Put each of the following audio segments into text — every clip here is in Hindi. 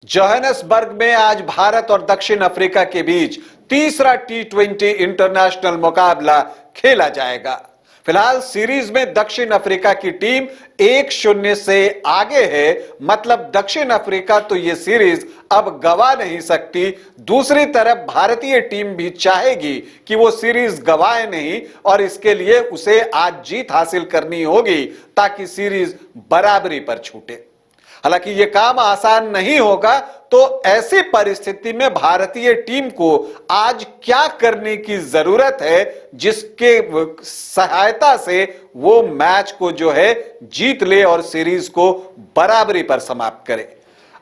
जोहानिसबर्ग में आज भारत और दक्षिण अफ्रीका के बीच तीसरा टी20 इंटरनेशनल मुकाबला खेला जाएगा। फिलहाल सीरीज में दक्षिण अफ्रीका की टीम 1-0 से आगे है। मतलब दक्षिण अफ्रीका तो यह सीरीज अब गवा नहीं सकती। दूसरी तरफ भारतीय टीम भी चाहेगी कि वो सीरीज गवाए नहीं और इसके लिए उसे आज जीत हासिल करनी होगी ताकि सीरीज बराबरी पर छूटे। हालांकि यह काम आसान नहीं होगा, तो ऐसी परिस्थिति में भारतीय टीम को आज क्या करने की जरूरत है जिसके सहायता से वो मैच को जो है जीत ले और सीरीज को बराबरी पर समाप्त करे।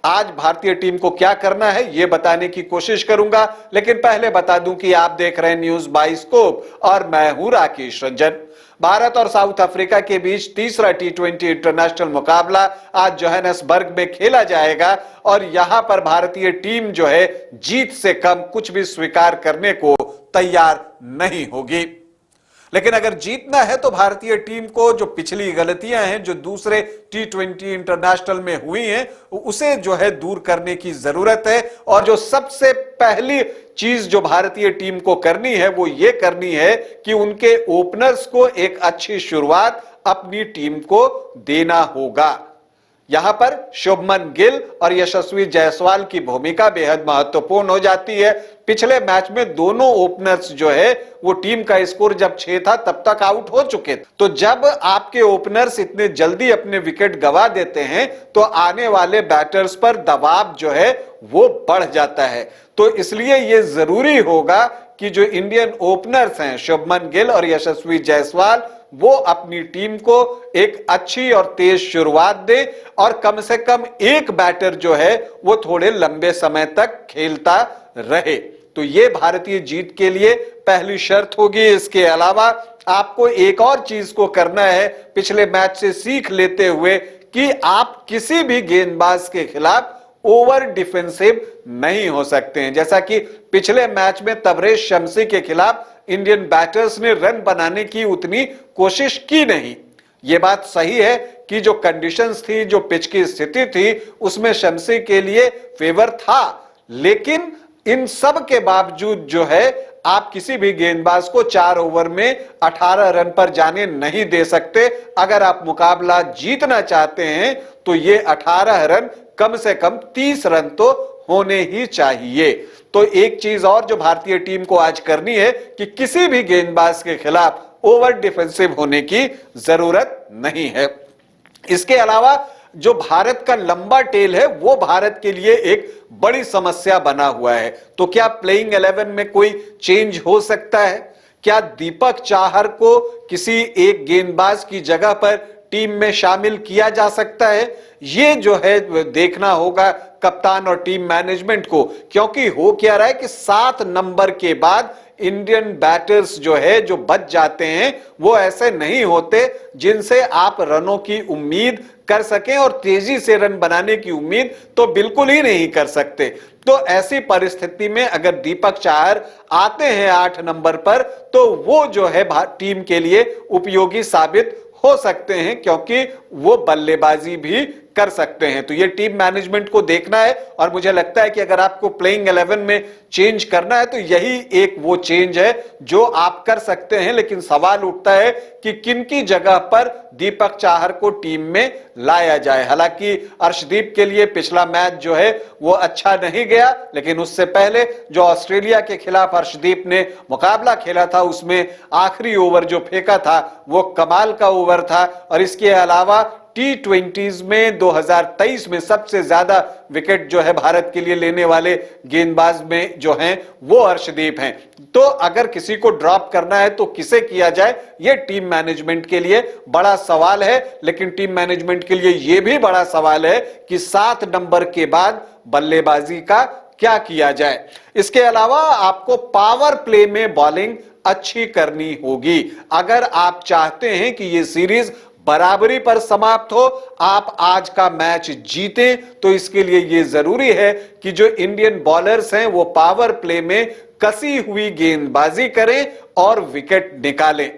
आज भारतीय टीम को क्या करना है यह बताने की कोशिश करूंगा, लेकिन पहले बता दूं कि आप देख रहे हैं न्यूज बाइस्कोप और मैं हूं राकेश रंजन। भारत और साउथ अफ्रीका के बीच तीसरा टी20 इंटरनेशनल मुकाबला आज जोहानिसबर्ग में खेला जाएगा और यहां पर भारतीय टीम जो है जीत से कम कुछ भी स्वीकार करने को तैयार नहीं होगी। लेकिन अगर जीतना है तो भारतीय टीम को जो पिछली गलतियां हैं जो दूसरे टी20 इंटरनेशनल में हुई हैं उसे जो है दूर करने की जरूरत है। और जो सबसे पहली चीज जो भारतीय टीम को करनी है वो ये करनी है कि उनके ओपनर्स को एक अच्छी शुरुआत अपनी टीम को देना होगा। यहां पर शुभमन गिल और यशस्वी जायसवाल की भूमिका बेहद महत्वपूर्ण हो जाती है। पिछले मैच में दोनों ओपनर्स जो है वो टीम का स्कोर जब 6 था तब तक आउट हो चुके थे। तो जब आपके ओपनर्स इतने जल्दी अपने विकेट गंवा देते हैं तो आने वाले बैटर्स पर दबाव जो है वो बढ़ जाता है। तो इसलिए यह जरूरी होगा कि जो इंडियन ओपनर्स हैं शुभमन गिल और यशस्वी जायसवाल वो अपनी टीम को एक अच्छी और तेज शुरुआत दे और कम से कम एक बैटर जो है वो थोड़े लंबे समय तक खेलता रहे। तो ये भारतीय जीत के लिए पहली शर्त होगी। इसके अलावा आपको एक और चीज को करना है पिछले मैच से सीख लेते हुए कि आप किसी भी गेंदबाज के खिलाफ ओवर डिफेंसिव नहीं हो सकते हैं। जैसा कि पिछले मैच में तबरेज शमसी के खिलाफ इंडियन बैटर्स ने रन बनाने की उतनी कोशिश की नहीं। यह बात सही है कि जो कंडीशंस थी, जो पिच की स्थिति थी, उसमें शमसी के लिए फेवर था, लेकिन इन सब के बावजूद जो है आप किसी भी गेंदबाज को 4 ओवर में 18 रन पर जाने नहीं दे सकते। अगर आप मुकाबला जीतना चाहते हैं तो ये 18 रन कम से कम 30 रन तो होने ही चाहिए। तो एक चीज और जो भारतीय टीम को आज करनी है कि किसी भी गेंदबाज के खिलाफ ओवर डिफेंसिव होने की जरूरत नहीं है। इसके अलावा जो भारत का लंबा टेल है वो भारत के लिए एक बड़ी समस्या बना हुआ है। तो क्या प्लेइंग 11 में कोई चेंज हो सकता है? क्या दीपक चाहर को किसी एक गेंदबाज की जगह पर टीम में शामिल किया जा सकता है? ये जो है देखना होगा कप्तान और टीम मैनेजमेंट को, क्योंकि हो क्या रहा है कि 7 नंबर के बाद इंडियन बैटर्स जो है जो बच जाते हैं वो ऐसे नहीं होते जिनसे आप रनों की उम्मीद कर सकें और तेजी से रन बनाने की उम्मीद तो बिल्कुल ही नहीं कर सकते। तो ऐसी परिस्थिति में अगर दीपक चाहर आते हैं 8 नंबर पर तो वो जो है टीम के लिए उपयोगी साबित हो सकते हैं, क्योंकि वो बल्लेबाजी भी कर सकते हैं। तो ये टीम मैनेजमेंट को देखना है और मुझे लगता है कि अगर आपको प्लेइंग 11 में चेंज करना है तो यही एक वो चेंज है जो आप कर सकते हैं। लेकिन सवाल उठता है कि किनकी जगह पर दीपक चाहर को टीम में लाया जाए। हालांकि अर्शदीप के लिए पिछला मैच जो है वो अच्छा नहीं गया, लेकिन उससे पहले जो ऑस्ट्रेलिया के खिलाफ अर्शदीप ने मुकाबला खेला था उसमें आखिरी ओवर जो फेंका था वो कमाल का ओवर था। और इसके अलावा टी20 में 2023 में सबसे ज्यादा विकेट जो है भारत के लिए लेने वाले गेंदबाज में जो हैं वो अर्शदीप हैं। तो अगर किसी को ड्रॉप करना है तो किसे किया जाए, ये टीम मैनेजमेंट के लिए बड़ा सवाल है। लेकिन टीम मैनेजमेंट के लिए यह भी बड़ा सवाल है कि 7 नंबर के बाद बल्लेबाजी का क्या किया जाए। इसके अलावा आपको पावर प्ले में बॉलिंग अच्छी करनी होगी। अगर आप चाहते हैं कि यह सीरीज बराबरी पर समाप्त हो, आप आज का मैच जीतें, तो इसके लिए यह जरूरी है कि जो इंडियन बॉलर्स हैं वो पावर प्ले में कसी हुई गेंदबाजी करें और विकेट निकालें।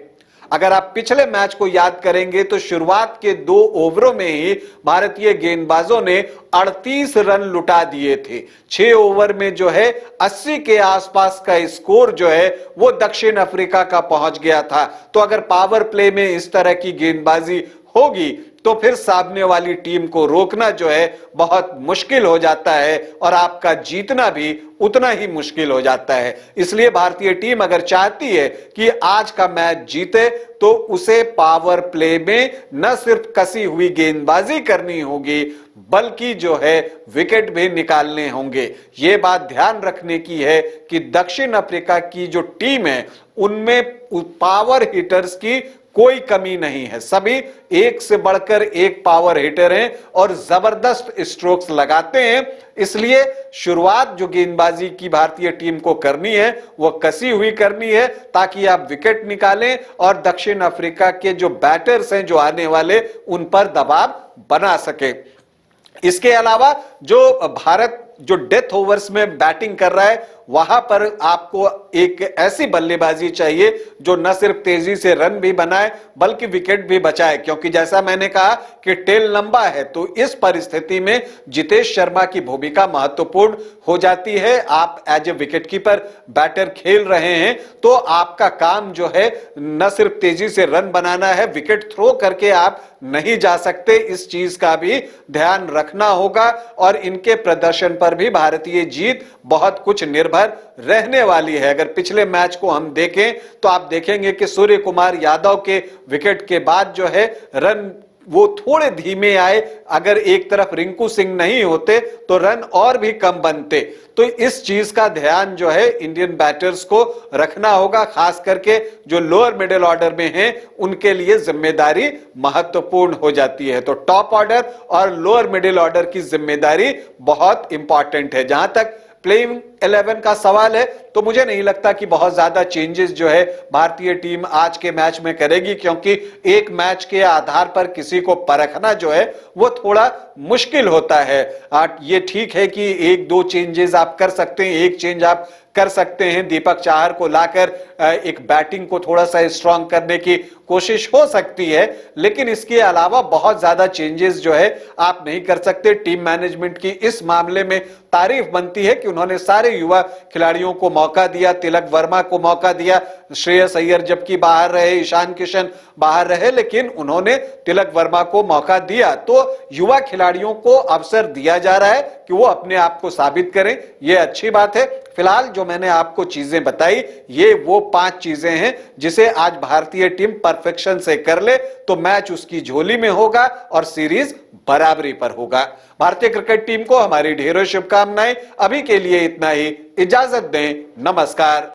अगर आप पिछले मैच को याद करेंगे तो शुरुआत के 2 ओवरों में ही भारतीय गेंदबाजों ने 38 रन लुटा दिए थे। 6 ओवर में जो है 80 के आसपास का स्कोर जो है वो दक्षिण अफ्रीका का पहुंच गया था। तो अगर पावर प्ले में इस तरह की गेंदबाजी होगी तो फिर सामने वाली टीम को रोकना जो है बहुत मुश्किल हो जाता है और आपका जीतना भी उतना ही मुश्किल हो जाता है। इसलिए भारतीय टीम अगर चाहती है कि आज का मैच जीते तो उसे पावर प्ले में न सिर्फ कसी हुई गेंदबाजी करनी होगी बल्कि जो है विकेट भी निकालने होंगे। यह बात ध्यान रखने की है कि दक्षिण अफ्रीका की जो टीम है उनमें पावर हिटर्स की कोई कमी नहीं है। सभी एक से बढ़कर एक पावर हिटर हैं और जबरदस्त स्ट्रोक्स लगाते हैं। इसलिए शुरुआत जो गेंदबाजी की भारतीय टीम को करनी है वो कसी हुई करनी है ताकि आप विकेट निकालें और दक्षिण अफ्रीका के जो बैटर्स हैं जो आने वाले उन पर दबाव बना सके। इसके अलावा जो भारत जो डेथ ओवर्स में बैटिंग कर रहा है वहां पर आपको एक ऐसी बल्लेबाजी चाहिए जो न सिर्फ तेजी से रन भी बनाए बल्कि विकेट भी बचाए, क्योंकि जैसा मैंने कहा कि टेल लंबा है तो इस परिस्थिति में जितेश शर्मा की भूमिका महत्वपूर्ण हो जाती है। आप एज ए विकेटकीपर बैटर खेल रहे हैं तो आपका काम जो है न सिर्फ तेजी से रन बनाना है, विकेट थ्रो करके आप नहीं जा सकते। इस चीज का भी ध्यान रखना होगा और इनके प्रदर्शन पर भी भारतीय जीत बहुत कुछ निर्भर रहने वाली है। अगर पिछले मैच को हम देखें तो आप देखेंगे कि सूर्य कुमार यादव के विकेट के बाद जो है रन वो थोड़े धीमे आए। अगर एक तरफ रिंकू सिंह नहीं होते तो रन और भी कम बनते। तो इस चीज का ध्यान जो है इंडियन बैटर्स को रखना होगा, खास करके जो लोअर मिडिल ऑर्डर में हैं उनके लिए जिम्मेदारी महत्वपूर्ण हो जाती है। तो टॉप ऑर्डर और लोअर मिडिल ऑर्डर की जिम्मेदारी बहुत इंपॉर्टेंट है। जहां तक प्लेइंग 11 का सवाल है तो मुझे नहीं लगता कि बहुत ज्यादा चेंजेस जो है भारतीय टीम आज के मैच में करेगी, क्योंकि एक मैच के आधार पर किसी को परखना जो है वो थोड़ा मुश्किल होता है। ये ठीक है कि 1-2 चेंजेस आप कर सकते हैं, एक चेंज आप कर सकते हैं, दीपक चाहर को लाकर एक बैटिंग को थोड़ा सा स्ट्रांग करने की कोशिश हो सकती है, लेकिन इसके अलावा बहुत ज्यादा चेंजेस जो है आप नहीं कर सकते। टीम मैनेजमेंट की इस मामले में तारीफ बनती है कि उन्होंने सारे युवा खिलाड़ियों को मौका दिया, तिलक वर्मा को मौका दिया, श्रेयस अय्यर जबकि बाहर रहे, ईशान किशन बाहर रहे, लेकिन उन्होंने तिलक वर्मा को मौका दिया। तो युवा खिलाड़ियों को अवसर दिया जा रहा है कि वो अपने आप को साबित करें, यह अच्छी बात है। फिलहाल जो मैंने आपको चीजें बताई ये वो 5 चीजें हैं जिसे आज भारतीय टीम परफेक्शन से कर ले तो मैच उसकी झोली में होगा और सीरीज बराबरी पर होगा। भारतीय क्रिकेट टीम को हमारी ढेरों शुभकामनाएं। अभी के लिए इतना ही, इजाजत दें, नमस्कार।